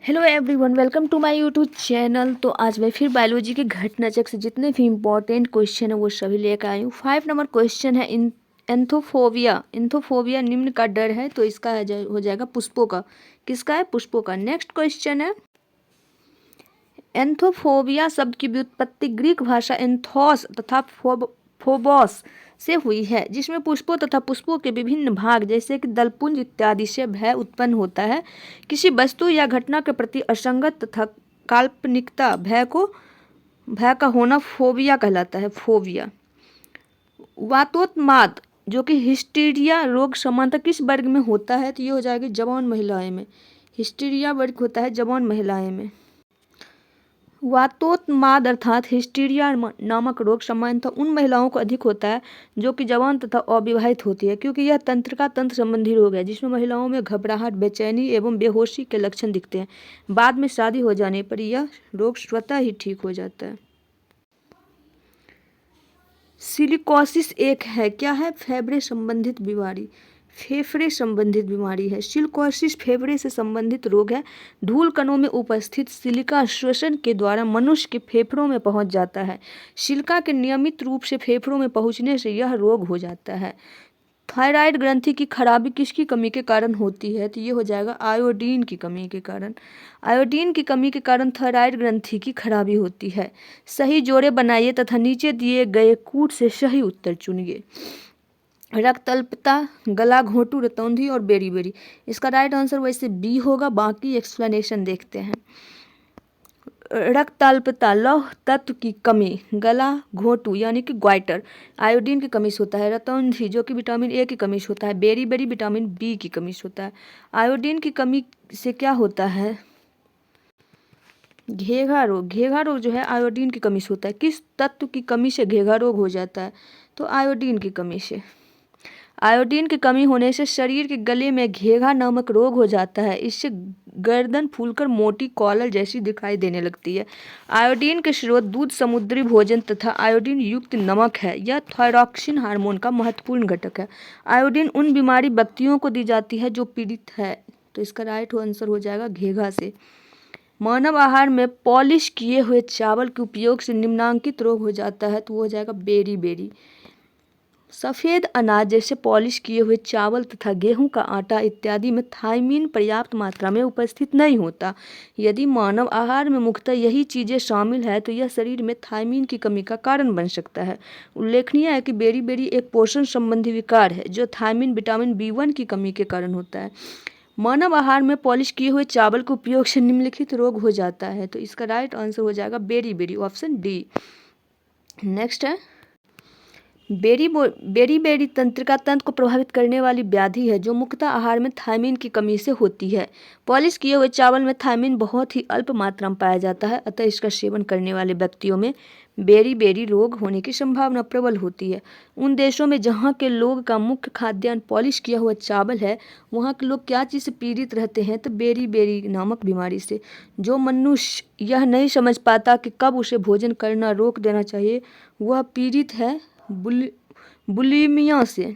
Hello everyone, welcome to my YouTube channel. तो आज मैं फिर बायोलॉजी के घटना चक्र से जितने भी इंपॉर्टेंट क्वेश्चन है वो सभी लेकर आई हूँ। 5 नंबर क्वेश्चन है एंथोफोबिया। एंथोफोबिया निम्न का डर है, तो इसका हो जाएगा पुष्पों का। किसका है? पुष्पों का। नेक्स्ट क्वेश्चन है एंथोफोबिया शब्द की व्युत्पत्ति ग्रीक भाषा एंथोस तथा फोबोस से हुई है, जिसमें पुष्पों तथा पुष्पों के विभिन्न भाग जैसे कि दलपुंज इत्यादि से भय उत्पन्न होता है। किसी वस्तु या घटना के प्रति असंगत तथा काल्पनिकता भय का होना फोबिया कहलाता है। फोबिया। वातोन्माद जो कि हिस्टीरिया रोग सामान्यतः किस वर्ग में होता है? तो ये हो जाएगी जवान महिलाएं में। हिस्टीरिया वर्ग होता है जवान महिलाएं में। वातोन्माद अर्थात हिस्टीरिया नामक रोग सामान्यतः उन महिलाओं को अधिक होता है जो कि जवान तथा अविवाहित होती है, क्योंकि यह तंत्रिका तंत्र संबंधी रोग है जिसमें महिलाओं में घबराहट, बेचैनी एवं बेहोशी के लक्षण दिखते हैं। बाद में शादी हो जाने पर यह रोग स्वतः ही ठीक हो जाता है। सिलिकोसिस एक है, क्या है? फेफड़े संबंधित बीमारी। फेफड़े संबंधित बीमारी है। सिलिकोसिस फेफड़े से संबंधित रोग है। धूल कणों में उपस्थित सिलिका श्वसन के द्वारा मनुष्य के फेफड़ों में पहुंच जाता है। सिलिका के नियमित रूप से फेफड़ों में पहुंचने से यह रोग हो जाता है। थायराइड ग्रंथि की खराबी किसकी कमी के कारण होती है? तो ये हो जाएगा आयोडीन की कमी के कारण। आयोडीन की कमी के कारण थायराइड ग्रंथि की खराबी होती है। सही जोड़े बनाइए तथा नीचे दिए गए कूट से सही उत्तर चुनिए। रक्त अल्पता, गला, घोंटू, रतौंधी और बेरी। इसका राइट आंसर वैसे बी होगा, बाकी एक्सप्लेनेशन देखते हैं। रक्त अल्पता लौह तत्व की कमी, गला, घोंटू यानी कि ग्वाइटर आयोडीन की कमी से होता है। रतौंधी जो कि विटामिन ए की कमी से होता है। बेरी विटामिन बी की कमी से होता है। आयोडीन की कमी से क्या होता है? घेघा रोग। घेघा रोग जो है आयोडीन की कमी से होता है। किस तत्व की कमी से घेघा रोग हो जाता है? तो आयोडीन की कमी से। आयोडीन की कमी होने से शरीर के गले में घेघा नामक रोग हो जाता है। इससे गर्दन फूलकर मोटी कॉलर जैसी दिखाई देने लगती है। आयोडीन के स्रोत दूध, समुद्री भोजन तथा आयोडीन युक्त नमक है। यह थायरॉक्सिन हार्मोन का महत्वपूर्ण घटक है। आयोडीन उन बीमारी व्यक्तियों को दी जाती है जो पीड़ित है, तो इसका राइट आंसर हो जाएगा घेघा से। मानव आहार में पॉलिश किए हुए चावल के उपयोग से निम्नांकित रोग हो जाता है, तो वो हो जाएगा बेरी। सफ़ेद अनाज जैसे पॉलिश किए हुए चावल तथा गेहूं का आटा इत्यादि में थायमीन पर्याप्त मात्रा में उपस्थित नहीं होता। यदि मानव आहार में मुख्यतः यही चीज़ें शामिल है तो यह शरीर में थायमीन की कमी का कारण बन सकता है। उल्लेखनीय है कि बेरी एक पोषण संबंधी विकार है जो थायमीन विटामिन B1 की कमी के कारण होता है। मानव आहार में पॉलिश किए हुए चावल के उपयोग से निम्नलिखित रोग हो जाता है, तो इसका राइट आंसर हो जाएगा बेरी, ऑप्शन डी। नेक्स्ट है बेरी तंत्रिका तंत्र को प्रभावित करने वाली व्याधि है जो मुख्यतः आहार में थायमीन की कमी से होती है। पॉलिश किए हुए चावल में थायमीन बहुत ही अल्प मात्रा में पाया जाता है, अतः इसका सेवन करने वाले व्यक्तियों में बेरी रोग होने की संभावना प्रबल होती है। उन देशों में जहाँ के लोग का मुख्य खाद्यान्न पॉलिश किया हुआ चावल है, वहाँ के लोग क्या चीज़ से पीड़ित रहते हैं? तो बेरी नामक बीमारी से। जो मनुष्य यह नहीं समझ पाता कि कब उसे भोजन करना रोक देना चाहिए, वह पीड़ित है बुलिमिया से।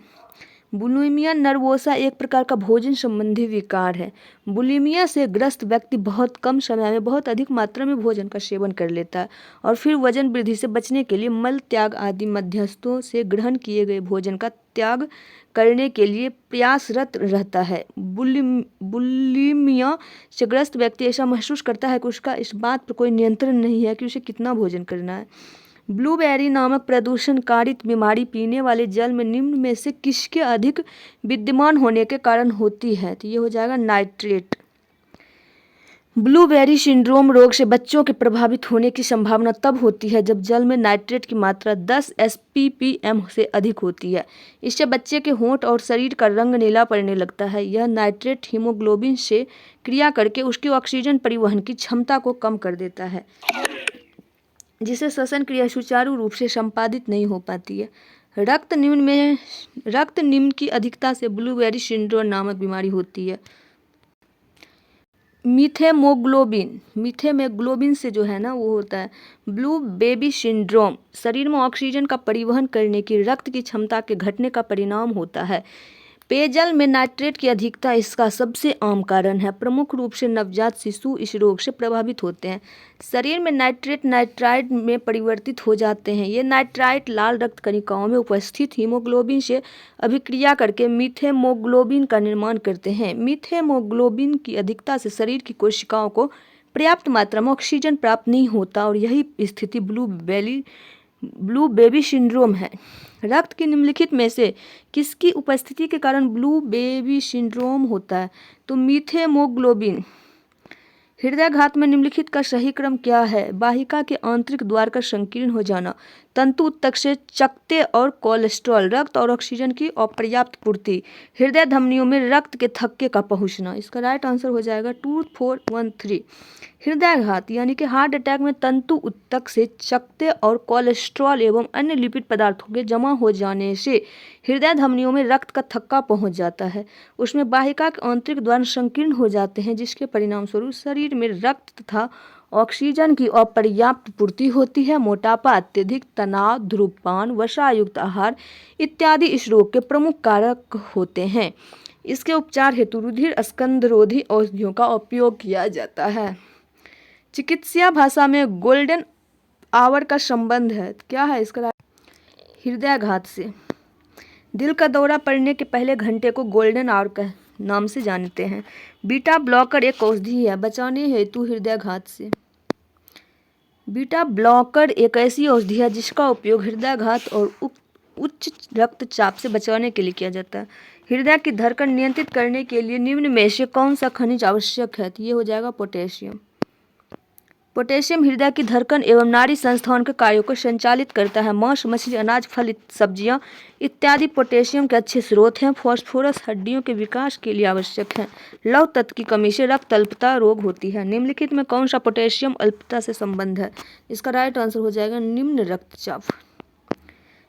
बुलिमिया नर्वोसा एक प्रकार का भोजन संबंधी विकार है। बुलिमिया से ग्रस्त व्यक्ति बहुत कम समय में बहुत अधिक मात्रा में भोजन का सेवन कर लेता है और फिर वजन वृद्धि से बचने के लिए मल त्याग आदि मध्यस्थों से ग्रहण किए गए भोजन का त्याग करने के लिए प्रयासरत रहता है। बुलिमिया से ग्रस्त व्यक्ति ऐसा महसूस करता है कि उसका इस बात पर कोई नियंत्रण नहीं है कि उसे कितना भोजन करना है। ब्लूबेरी नामक प्रदूषण कारित बीमारी पीने वाले जल में निम्न में से किसके अधिक विद्यमान होने के कारण होती है? तो ये हो जाएगा नाइट्रेट। ब्लूबेरी सिंड्रोम रोग से बच्चों के प्रभावित होने की संभावना तब होती है जब जल में नाइट्रेट की मात्रा 10 SPPM से अधिक होती है। इससे बच्चे के होंठ और शरीर का रंग नीला पड़ने लगता है। यह नाइट्रेट हीमोग्लोबिन से क्रिया करके उसकी ऑक्सीजन परिवहन की क्षमता को कम कर देता है, जिससे श्वसन क्रिया सुचारू रूप से संपादित नहीं हो पाती है। रक्त निम्न की अधिकता से ब्लूबेरी सिंड्रोम नामक बीमारी होती है। मीथेमोग्लोबिन से जो है ना वो होता है ब्लू बेबी सिंड्रोम। शरीर में ऑक्सीजन का परिवहन करने की रक्त की क्षमता के घटने का परिणाम होता है। पेयजल में नाइट्रेट की अधिकता इसका सबसे आम कारण है। प्रमुख रूप से नवजात शिशु इस रोग से प्रभावित होते हैं। शरीर में नाइट्रेट नाइट्राइट में परिवर्तित हो जाते हैं। ये नाइट्राइट लाल रक्त कणिकाओं में उपस्थित हीमोग्लोबिन से अभिक्रिया करके मीथेमोग्लोबिन का निर्माण करते हैं। मीथेमोग्लोबिन की अधिकता से शरीर की कोशिकाओं को पर्याप्त मात्रा में ऑक्सीजन प्राप्त नहीं होता और यही स्थिति ब्लू बेबी सिंड्रोम है। रक्त की निम्नलिखित में से किसकी उपस्थिति के कारण ब्लू बेबी सिंड्रोम होता है? तो मीथेमोग्लोबिन। हृदयाघात में निम्नलिखित का सही क्रम क्या है? वाहिका के आंतरिक द्वार का संकीर्ण हो जाना, तंतु उत्तक से चकत्ते और कोलेस्ट्रॉल, रक्त और ऑक्सीजन की अपर्याप्त पूर्ति, हृदय धमनियों में रक्त के थक्के का पहुंचना। इसका राइट आंसर हो जाएगा 2413। हृदयाघात यानी कि हार्ट अटैक में तंतु उत्तक से चकत्ते और कोलेस्ट्रॉल एवं अन्य लिपिड पदार्थों के जमा हो जाने से हृदय धमनियों में रक्त का थक्का पहुंच जाता है। उसमें वाहिका के आंतरिक द्वार संकीर्ण हो जाते हैं, जिसके परिणाम स्वरूप शरीर में रक्त तथा ऑक्सीजन की अपर्याप्त पूर्ति होती है। मोटापा, अत्यधिक तनाव, धूम्रपान, वसायुक्त आहार इत्यादि इस रोग के प्रमुख कारक होते हैं। इसके उपचार हेतु रुधिर स्कंदरोधी औषधियों का उपयोग किया जाता है। चिकित्सीय भाषा में गोल्डन आवर का संबंध है, क्या है इसका? हृदयाघात से। दिल का दौरा पड़ने के पहले घंटे को गोल्डन आवर के नाम से जानते हैं। बीटा ब्लॉकर एक औषधि है बचाने हेतु हृदयाघात से। बीटा ब्लॉकर एक ऐसी औषधि है जिसका उपयोग हृदयाघात और उच्च रक्तचाप से बचाने के लिए किया जाता है। हृदय की धड़कन नियंत्रित करने के लिए निम्न में से कौन सा खनिज आवश्यक है? तो ये हो जाएगा पोटेशियम। पोटेशियम हृदय की धड़कन एवं नाड़ी संस्थान के कार्यों को संचालित करता है। मांस, मछली, अनाज, फल, सब्जियां इत्यादि पोटेशियम के अच्छे स्रोत हैं। फास्फोरस हड्डियों के विकास के लिए आवश्यक है। लौह तत्व की कमी से रक्त अल्पता रोग होती है। निम्नलिखित में कौन सा पोटेशियम अल्पता से संबंध है? इसका राइट आंसर हो जाएगा निम्न रक्तचाप।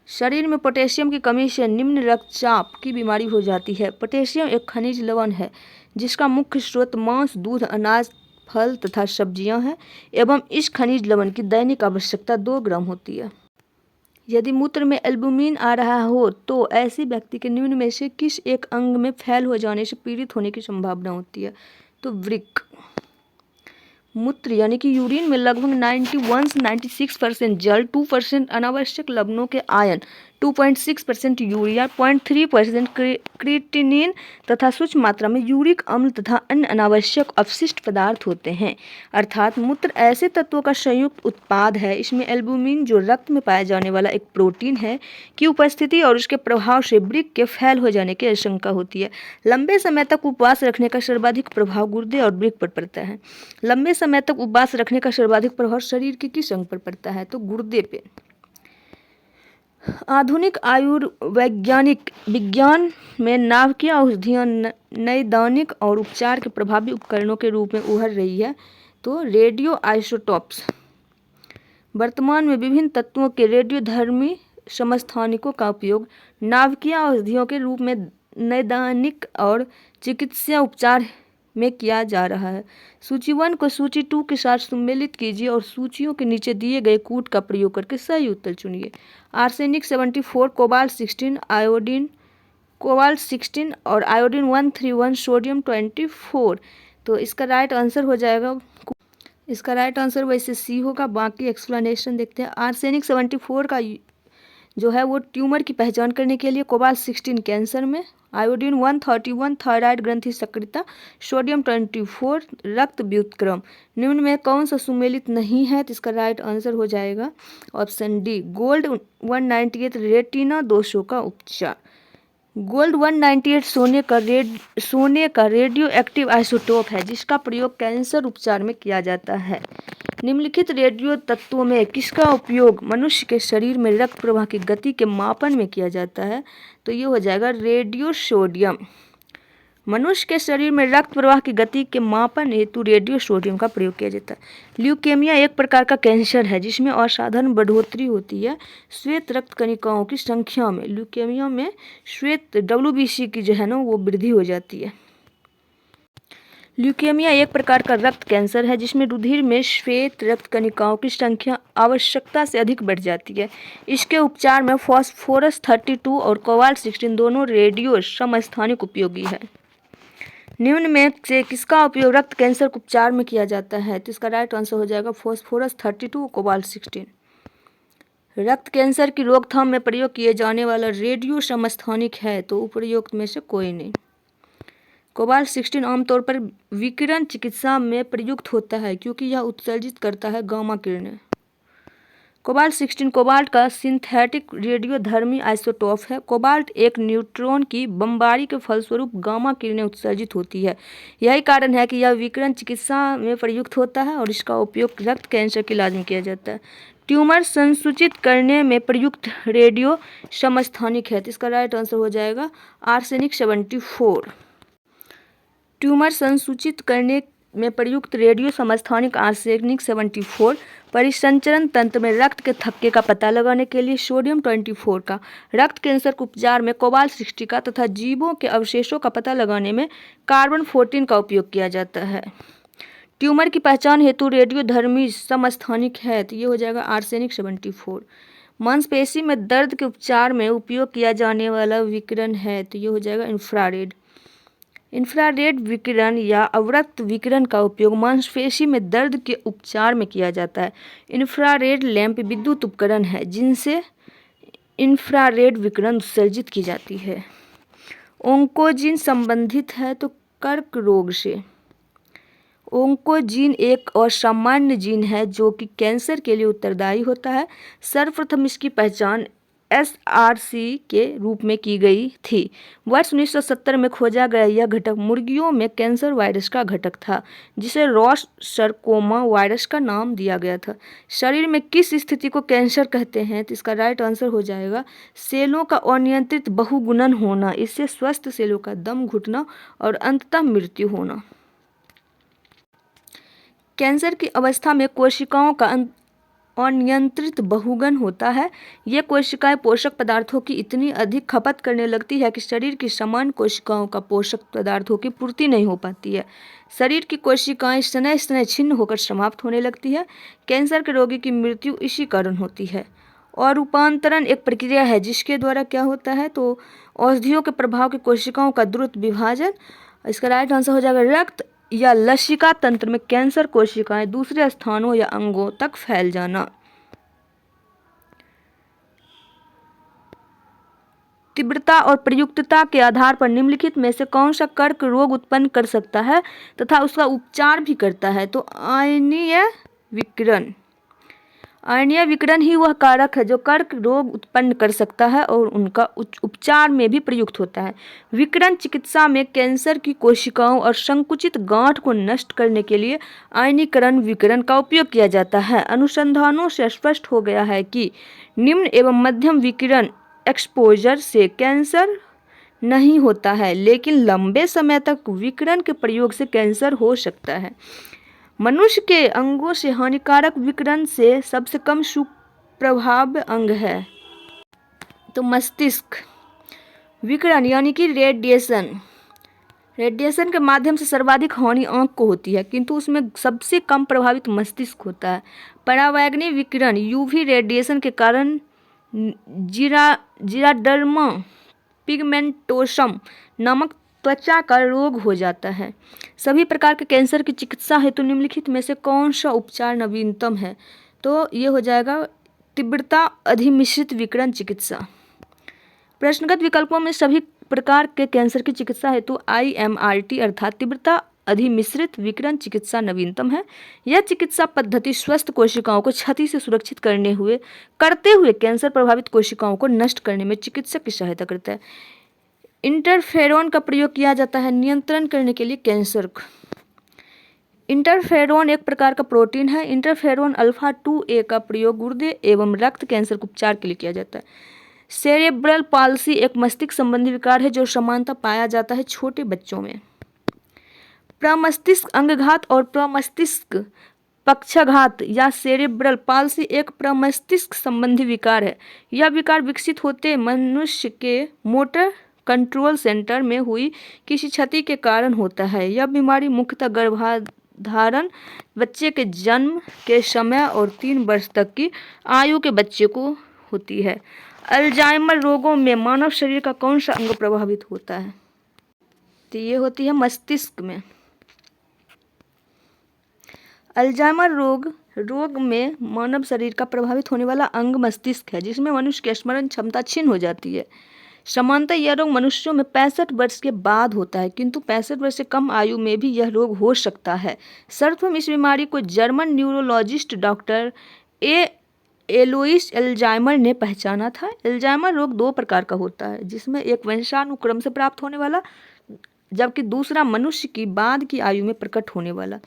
शरीर में पोटेशियम की कमी से निम्न रक्तचाप की बीमारी हो जाती है। पोटेशियम एक खनिज लवण है जिसका मुख्य स्रोत मांस, दूध, अनाज, फल तथा सब्जियां हैं एवं इस खनिज लवण की दैनिक आवश्यकता 2 ग्राम होती है। यदि मूत्र में एल्बुमिन आ रहा हो तो ऐसे व्यक्ति के निम्न में से किस एक अंग में फैल हो जाने से पीड़ित होने की संभावना होती है? तो वृक्क। मूत्र यानी कि यूरिन में लगभग 91 से 96% जल, 2% अनावश्यक लवणों के आयन, 2.6% यूरिया, 0.3% क्रिएटिनिन तथा सूक्ष्म मात्रा में यूरिक अम्ल तथा अन्य अनावश्यक अपशिष्ट पदार्थ होते हैं। अर्थात मूत्र ऐसे तत्वों का संयुक्त उत्पाद है। इसमें एल्बुमिन, जो रक्त में पाया जाने वाला एक प्रोटीन है, की उपस्थिति और उसके प्रभाव से वृक्क के फैल हो जाने की आशंका होती है। लंबे समय तक उपवास रखने का सर्वाधिक प्रभाव गुर्दे और वृक्क पर पड़ता है। लंबे समय तक उपवास रखने का सर्वाधिक प्रभाव शरीर के किस अंग पर पड़ता है? तो गुर्दे पे। आधुनिक आयुर्वैज्ञानिक विज्ञान में नाभिकीय औषधियाँ नैदानिक और उपचार के प्रभावी उपकरणों के रूप में उभर रही है। तो रेडियो आइसोटोप्स। वर्तमान में विभिन्न तत्वों के रेडियोधर्मी समस्थानिकों का उपयोग नाभिकीय औषधियों के रूप में नैदानिक और चिकित्सीय उपचार में किया जा रहा है। सूची 1 को सूची 2 के साथ सम्मिलित कीजिए और सूचियों के नीचे दिए गए कूट का प्रयोग करके सही उत्तर चुनिए। आर्सेनिक 74, कोबाल्ट 16, आयोडीन कोबाल्ट 16 और आयोडीन 131, सोडियम 24। तो इसका राइट आंसर हो जाएगा, इसका राइट आंसर वैसे सी होगा। बाकी एक्सप्लेनेशन देखते हैं। आर्सेनिक 74 का जो है वो ट्यूमर की पहचान करने के लिए, कोबाल्ट 16 कैंसर में, आयोडीन 131 थायराइड ग्रंथि सक्रियता, सोडियम 24 रक्त व्युत्क्रम। निम्न में कौन सा सुमेलित नहीं है? तो इसका राइट आंसर हो जाएगा ऑप्शन डी, गोल्ड 198 रेटिना दोषों का उपचार। गोल्ड 198 सोने का रेडियो एक्टिव आइसोटोप है जिसका प्रयोग कैंसर उपचार में किया जाता है। निम्नलिखित रेडियो तत्वों में किसका उपयोग मनुष्य के शरीर में रक्त प्रवाह की गति के मापन में किया जाता है? तो ये हो जाएगा रेडियो सोडियम। मनुष्य के शरीर में रक्त प्रवाह की गति के मापन हेतु रेडियो सोडियम का प्रयोग किया जाता है। ल्यूकेमिया एक प्रकार का कैंसर है जिसमें असाधारण बढ़ोतरी होती है श्वेत रक्त कणिकाओं की संख्या में। ल्यूकेमिया में श्वेत WBC की जो है ना वो वृद्धि हो जाती है। ल्यूकेमिया एक प्रकार का रक्त कैंसर है जिसमें रुधिर में श्वेत रक्त कणिकाओं की संख्या आवश्यकता से अधिक बढ़ जाती है। इसके उपचार में फास्फोरस 32 और कोबाल्ट 16 दोनों रेडियो समस्थानिक उपयोगी है। निम्न में से किसका उपयोग रक्त कैंसर के उपचार में किया जाता है? तो इसका राइट आंसर हो जाएगा फास्फोरस 32 कोबाल्ट 16। रक्त कैंसर की रोकथाम में प्रयोग किए जाने वाला रेडियो समस्थानिक है तो उपयुक्त में से कोई नहीं। कोबाल्ट 16 आमतौर पर विकिरण चिकित्सा में प्रयुक्त होता है क्योंकि यह उत्सर्जित करता है गामा किरणें। कोबाल्ट 16 कोबाल्ट का सिंथेटिक रेडियोधर्मी आइसोटोप है। कोबाल्ट एक न्यूट्रॉन की बमबारी के फलस्वरूप गामा किरणें उत्सर्जित होती है। यही कारण है कि यह विकिरण चिकित्सा में प्रयुक्त होता है और इसका उपयोग रक्त कैंसर के इलाज में किया जाता है। ट्यूमर संसूचित करने में प्रयुक्त रेडियो समस्थानिक है तो इसका राइट आंसर हो जाएगा आर्सेनिक 74। ट्यूमर संसूचित करने में प्रयुक्त रेडियो समस्थानिक आर्सेनिक 74 परिसंचरण तंत्र में रक्त के थक्के का पता लगाने के लिए सोडियम 24 का, रक्त कैंसर के उपचार में कोबाल्ट 60 का तथा जीवों के अवशेषों का पता लगाने में कार्बन 14 का उपयोग किया जाता है। ट्यूमर की पहचान हेतु रेडियोधर्मी समस्थानिक है तो ये हो जाएगा आर्सेनिक 74। मांसपेशी में दर्द के उपचार में उपयोग किया जाने वाला विकिरण है तो ये हो जाएगा इंफ्रारेड। इंफ्रारेड विकिरण या अवरक्त विकिरण का उपयोग मांसपेशी में दर्द के उपचार में किया जाता है। इंफ्रारेड लैंप विद्युत उपकरण है जिनसे इंफ्रारेड विकिरण उत्सर्जित की जाती है। ओंकोजीन संबंधित है तो कर्क रोग से। ओंकोजीन एक असामान्य जीन है जो कि कैंसर के लिए उत्तरदायी होता है। सर्वप्रथम इसकी पहचान SRC के रूप में की गई थी। वर्ष 1970 में खोजा गया यह घटक मुर्गियों में कैंसर वायरस का घटक था जिसे रॉस सरकोमा वायरस का नाम दिया गया था। शरीर में किस स्थिति को कैंसर कहते हैं तो इसका राइट आंसर हो जाएगा सेलों का अनियंत्रित बहुगुणन होना, इससे स्वस्थ सेलों का दम घुटना और अंततः मृत्यु होना। कैंसर की अवस्था में कोशिकाओं का अनियंत्रित बहुगुणन होता है। ये कोशिकाएं पोषक पदार्थों की इतनी अधिक खपत करने लगती है कि शरीर की समान कोशिकाओं का पोषक पदार्थों की पूर्ति नहीं हो पाती है। शरीर की कोशिकाएं शनय शनय छिन्न होकर समाप्त होने लगती है। कैंसर के रोगी की मृत्यु इसी कारण होती है। और रूपांतरण एक प्रक्रिया है जिसके द्वारा क्या होता है तो औषधियों के प्रभाव की कोशिकाओं का द्रुत विभाजन। इसका राइट आंसर हो जाएगा रक्त या लसिका तंत्र में कैंसर कोशिकाएं दूसरे स्थानों या अंगों तक फैल जाना। तीव्रता और प्रयुक्तता के आधार पर निम्नलिखित में से कौन सा कर्क रोग उत्पन्न कर सकता है तथा उसका उपचार भी करता है तो आयनीय विकिरण। आयनीय विकिरण ही वह कारक है जो कर्क रोग उत्पन्न कर सकता है और उनका उपचार में भी प्रयुक्त होता है। विकिरण चिकित्सा में कैंसर की कोशिकाओं और संकुचित गांठ को नष्ट करने के लिए आयनीकरण विकिरण का उपयोग किया जाता है। अनुसंधानों से स्पष्ट हो गया है कि निम्न एवं मध्यम विकिरण एक्सपोजर से कैंसर नहीं होता है लेकिन लंबे समय तक विकिरण के प्रयोग से कैंसर हो सकता है। मनुष्य के अंगों से हानिकारक विकिरण से सबसे कम सुप्रभाव अंग है तो मस्तिष्क। विकिरण यानी कि रेडिएशन के माध्यम से सर्वाधिक हानि आंख को होती है किंतु उसमें सबसे कम प्रभावित मस्तिष्क होता है। परावैंगनी विकिरण यूवी रेडिएशन के कारण जीराडर्मा पिगमेंटोसम नामक त्वचा का रोग हो जाता है। सभी प्रकार के कैंसर की चिकित्सा हेतु निम्नलिखित में से कौन सा उपचार नवीनतम है तो ये हो जाएगा तीव्रता अधिमिश्रित विकिरण चिकित्सा। प्रश्नगत विकल्पों में सभी प्रकार के कैंसर की चिकित्सा हेतु IMRT अर्थात तीव्रता अधिमिश्रित विकिरण चिकित्सा नवीनतम है। यह चिकित्सा पद्धति स्वस्थ कोशिकाओं को क्षति से सुरक्षित करते हुए कैंसर प्रभावित कोशिकाओं को नष्ट करने में चिकित्सक की सहायता करता है। इंटरफेरोन का प्रयोग किया जाता है नियंत्रण करने के लिए कैंसर को। इंटरफेरोन एक प्रकार का प्रोटीन है। इंटरफेरोन अल्फा 2A का प्रयोग गुर्दे एवं रक्त कैंसर के उपचार के लिए किया जाता है। सेरेब्रल पाल्सी एक मस्तिष्क संबंधी विकार है जो सामान्यतः पाया जाता है छोटे बच्चों में। प्रमस्तिष्क अंगघात और प्रमस्तिष्क पक्षाघात या सेरेब्रल पाल्सी एक प्रमस्तिष्क संबंधी विकार है। यह विकार विकसित होते मनुष्य के मोटर कंट्रोल सेंटर में हुई किसी क्षति के कारण होता है। यह बीमारी मुख्यतः गर्भाधारण, बच्चे के जन्म के समय और 3 वर्ष तक की आयु के बच्चे को होती है। अल्जाइमर रोगों में मानव शरीर का कौन सा अंग प्रभावित होता है? तो ये होती है मस्तिष्क में। अल्जाइमर रोग में मानव शरीर का प्रभावित होने वाला अंग मस्तिष्क है, जिसमें मनुष्य की स्मरण क्षमता क्षीण हो जाती है। सामान्यतः यह रोग मनुष्यों में 65 वर्ष के बाद होता है, किंतु 65 वर्ष से कम आयु में भी यह रोग हो सकता है। सर्वप्रथम इस बीमारी को जर्मन न्यूरोलॉजिस्ट डॉक्टर एलोइस अल्जाइमर ने पहचाना था। अल्जाइमर रोग 2 प्रकार का होता है, जिसमें एक वंशानुक्रम से प्राप्त होने वाला, जबकि दूसरा मनुष्य की बाद की आयु में प्रकट होने वाला।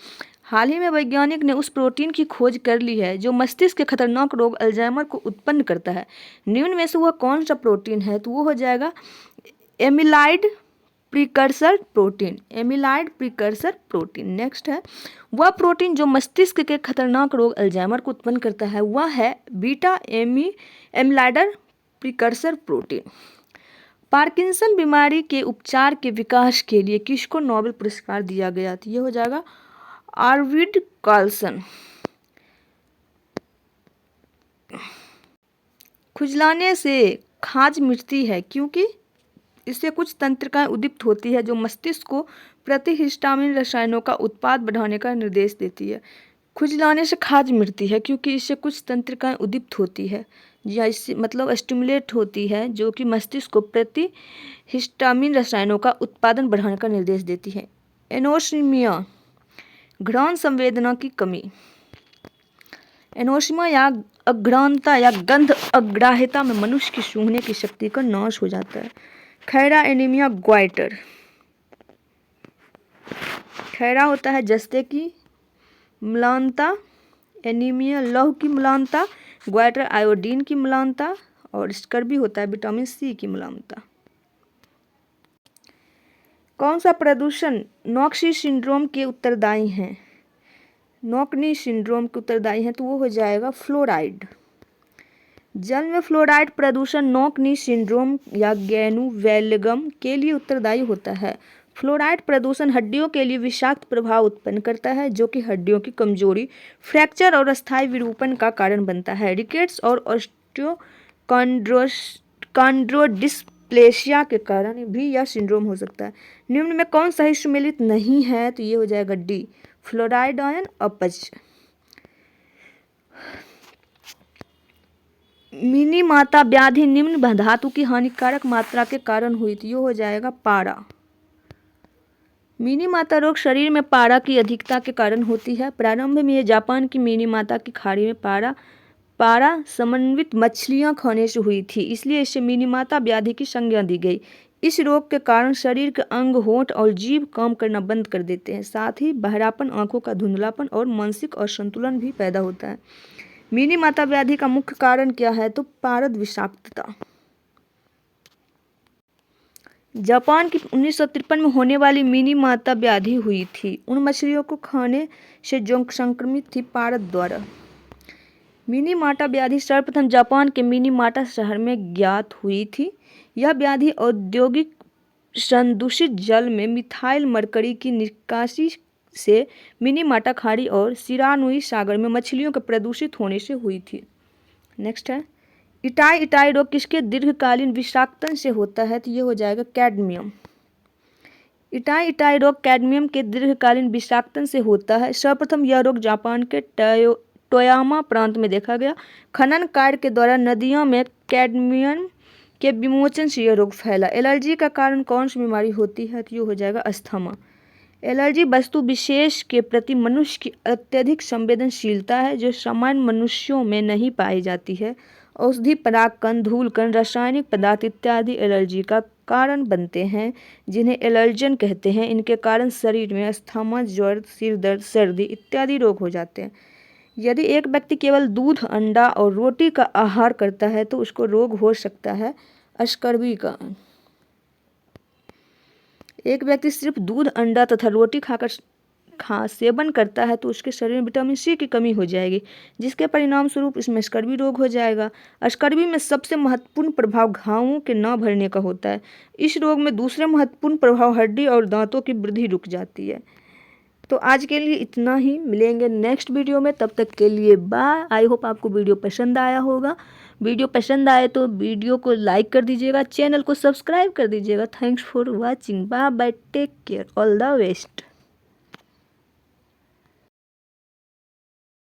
हाल ही में वैज्ञानिक ने उस प्रोटीन की खोज कर ली है जो मस्तिष्क के खतरनाक रोग अल्जाइमर को उत्पन्न करता है। निम्न में से वह कौन सा प्रोटीन है? तो वो हो जाएगा amyloid precursor protein. Amyloid precursor protein. Next है वह प्रोटीन जो मस्तिष्क के खतरनाक रोग अल्जाइमर को उत्पन्न करता है, वह है बीटा एमिलाइडर प्रिकर्सर प्रोटीन। पार्किंसन बीमारी के उपचार के विकास के लिए किसको नोबेल पुरस्कार दिया गया? तो ये हो जाएगा आर्विड कार्लसन। खुजलाने से खाज मिटती है क्योंकि इससे कुछ तंत्रिकाएं उद्दीपित होती है जो मस्तिष्क को प्रतिहिस्टामिन रसायनों का उत्पाद बढ़ाने का निर्देश देती है। खुजलाने से खाज मिटती है क्योंकि इससे कुछ तंत्रिकाएं उद्दीपित होती है या इससे मतलब स्टिमुलेट होती है जो कि मस्तिष्क को प्रतिहिस्टामिन रसायनों का उत्पादन बढ़ाने का निर्देश देती है। एनोसिमिया, घ्राण संवेदना की कमी। एनोसिमा या अघ्राणता या गंध अग्राह्यता में मनुष्य की सूंघने की शक्ति का नाश हो जाता है। Khaira anaemia goitre. खैरा होता है जस्ते की म्लानता, एनीमिया लौह की म्लानता, ग्वाइटर आयोडीन की म्लानता और स्कर्वी होता है विटामिन सी की म्लानता। कौन सा प्रदूषण नॉक्सी सिंड्रोम के उत्तरदायी हैं? नॉकनी सिंड्रोम के उत्तरदायी हैं तो वो हो जाएगा फ्लोराइड। जल में फ्लोराइड प्रदूषण नॉकनी सिंड्रोम या गैनु वैलगम के लिए उत्तरदायी होता है। फ्लोराइड प्रदूषण हड्डियों के लिए विषाक्त प्रभाव उत्पन्न करता है जो कि हड्डियों की कमजोरी, फ्रैक्चर और अस्थायी विरूपण का कारण बनता है। रिकेट्स और ऑस्टियोकॉन्ड्रोडिस्प्लेसिया के कारण भी यह सिंड्रोम हो सकता है। निम्न में कौन सा ही सुमेलित नहीं है? तो ये हो जाएगा डी, फ्लोराइड आयन अपच। मिनी माता व्याधि निम्न धातु की हानिकारक मात्रा के कारण हुई थी, ये हो जाएगा पारा। मिनी माता रोग शरीर में पारा की अधिकता के कारण होती है। प्रारंभ में यह जापान की मिनी माता की खाड़ी में पारा समन्वित मछलियां खाने से हुई थी, इसलिए इसे मिनी माता व्याधि की संज्ञा दी गई। इस रोग के कारण शरीर के अंग, होंठ और जीभ काम करना बंद कर देते हैं, साथ ही बहरापन, आंखों का धुंधलापन और मानसिक असंतुलन भी पैदा होता है। मिनी माता व्याधि का मुख्य कारण क्या है? तो पारद विषाक्तता। जापान की 1953 में होने वाली मिनी माता व्याधि हुई थी उन मछलियों को खाने से जो संक्रमित थी पारद द्वारा। मिनी माता व्याधि सर्वप्रथम जापान के मिनी माता शहर में ज्ञात हुई थी। यह व्याधि औद्योगिक संदूषित जल में मिथाइल मरकरी की निकासी से मिनी माटा खाड़ी और शिरानुई सागर में मछलियों के प्रदूषित होने से हुई थी। नेक्स्ट है इटाई रोग किसके दीर्घकालीन विषाक्तन से होता है? तो ये हो जाएगा कैडमियम। इटाई रोग कैडमियम के दीर्घकालीन विषाक्तन से होता है। सर्वप्रथम यह रोग जापान के टोयामा प्रांत में देखा गया। खनन कार्य के दौरान नदियों में कैडमियम के विमोचन से यह रोग फैला। एलर्जी का कारण कौन सी बीमारी होती है? तो ये हो जाएगा अस्थमा। एलर्जी वस्तु विशेष के प्रति मनुष्य की अत्यधिक संवेदनशीलता है जो सामान्य मनुष्यों में नहीं पाई जाती है। औषधि, परागकण, धूलकण, रासायनिक पदार्थ इत्यादि एलर्जी का कारण बनते हैं जिन्हें एलर्जन कहते हैं। इनके कारण शरीर में अस्थमा, ज्वर, सिर दर्द, सर्दी इत्यादि रोग हो जाते हैं। यदि एक व्यक्ति केवल दूध, अंडा और रोटी का आहार करता है तो उसको रोग हो सकता है स्कर्वी का। एक व्यक्ति सिर्फ दूध, अंडा तथा रोटी खाकर सेवन करता है तो उसके शरीर में विटामिन सी की कमी हो जाएगी, जिसके परिणाम स्वरूप इसमें स्कर्वी रोग हो जाएगा। स्कर्वी में सबसे महत्वपूर्ण प्रभाव घावों के न भरने का होता है। इस रोग में दूसरे महत्वपूर्ण प्रभाव हड्डी और दांतों की वृद्धि रुक जाती है। तो आज के लिए इतना ही, मिलेंगे नेक्स्ट वीडियो में, तब तक के लिए बाय। आई होप आपको वीडियो पसंद आया होगा। वीडियो पसंद आए तो वीडियो को लाइक कर दीजिएगा, चैनल को सब्सक्राइब कर दीजिएगा। Thanks for watching, bye bye, take care, all the best.